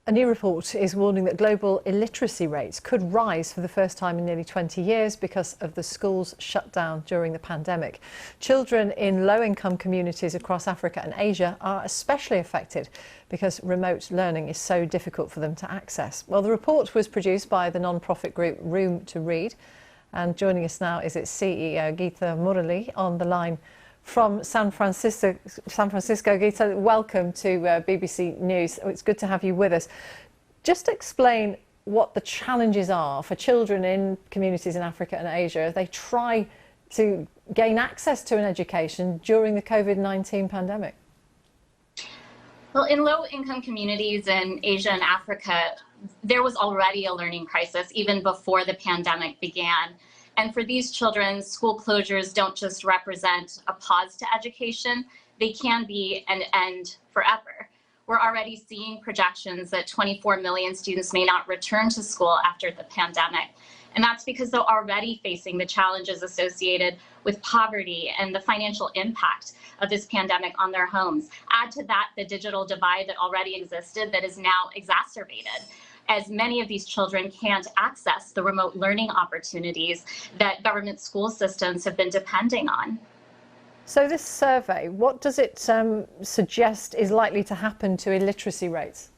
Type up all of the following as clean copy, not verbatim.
A new report is warning that global illiteracy rates could rise for the first time in nearly 20 years because of the schools shut down during the pandemic. Children in low-income communities across Africa and Asia are especially affected because remote learning is so difficult for them to access. Well, the report was produced by the non-profit group Room to Read, and joining us now is its CEO, Geetha Murali, on the line from San Francisco. Geetha, welcome to BBC News. It's good to have you with us. Just explain what the challenges are for children in communities in Africa and Asia as they try to gain access to an education during the COVID-19 pandemic. Well, in low-income communities in Asia and Africa, there was already a learning crisis even before the pandemic began. And for these children, school closures don't just represent a pause to education, they can be an end forever. We're already seeing projections that 24 million students may not return to school after the pandemic. And that's because they're already facing the challenges associated with poverty and the financial impact of this pandemic on their homes. Add to that the digital divide that already existed that is now exacerbated, as many of these children can't access the remote learning opportunities that government school systems have been depending on. So this survey, what does it suggest is likely to happen to illiteracy rates?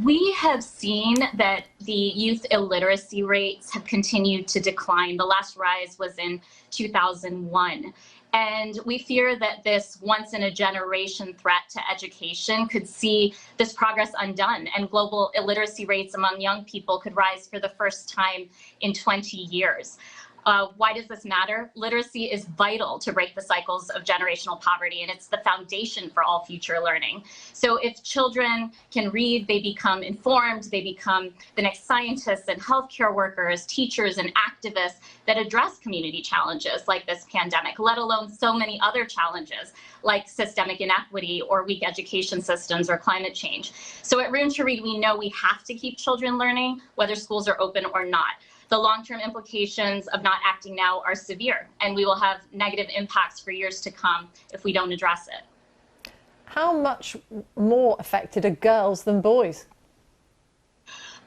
We have seen that the youth illiteracy rates have continued to decline. The last rise was in 2001. And we fear that this once-in-a-generation threat to education could see this progress undone, and global illiteracy rates among young people could rise for the first time in 20 years. Why does this matter? Literacy is vital to break the cycles of generational poverty, and it's the foundation for all future learning. So if children can read, they become informed, they become the next scientists and healthcare workers, teachers and activists that address community challenges like this pandemic, let alone so many other challenges like systemic inequity or weak education systems or climate change. So at Room to Read, we know we have to keep children learning, whether schools are open or not. The long-term implications of not acting now are severe, and we will have negative impacts for years to come if we don't address it. How much more affected are girls than boys?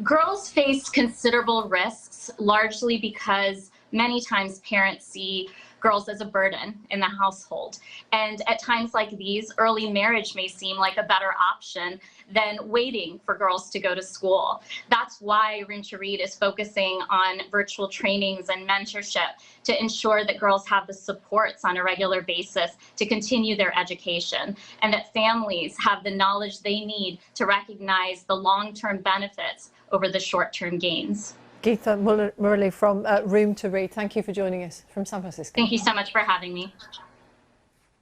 Girls face considerable risks, largely because many times parents see girls as a burden in the household. And at times like these, early marriage may seem like a better option than waiting for girls to go to school. That's why Room to Read is focusing on virtual trainings and mentorship to ensure that girls have the supports on a regular basis to continue their education, and that families have the knowledge they need to recognize the long-term benefits over the short-term gains. Geetha Murali from Room to Read, thank you for joining us from San Francisco. Thank you so much for having me.